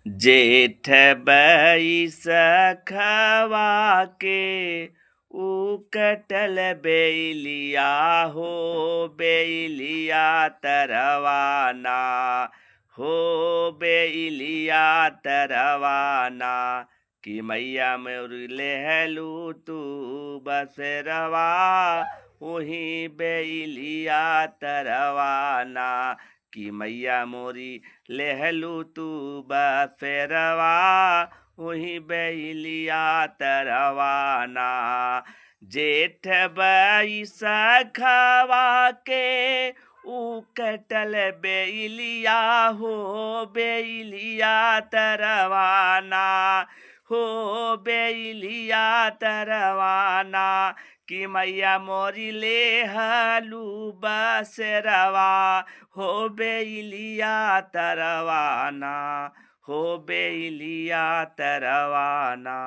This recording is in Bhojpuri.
जेठ बैसखवा के उकटल बेलिया हो बेलिया तरवाना हो बेलिया तरवाना कि मैया मुरले हलू तू बसरवा वही बेलिया तरवाना कि मैया मोरी लेहलू तू बसेरवा वही बैलिया तरवाना जेठ बैसखवा के उकटल बेलिया हो बेलिया तरवाना हो बेलिया तरवाना कि मैया मोरी ले हलू बसरवा हो बेलिया तरवाना हो बेलिया तरवाना।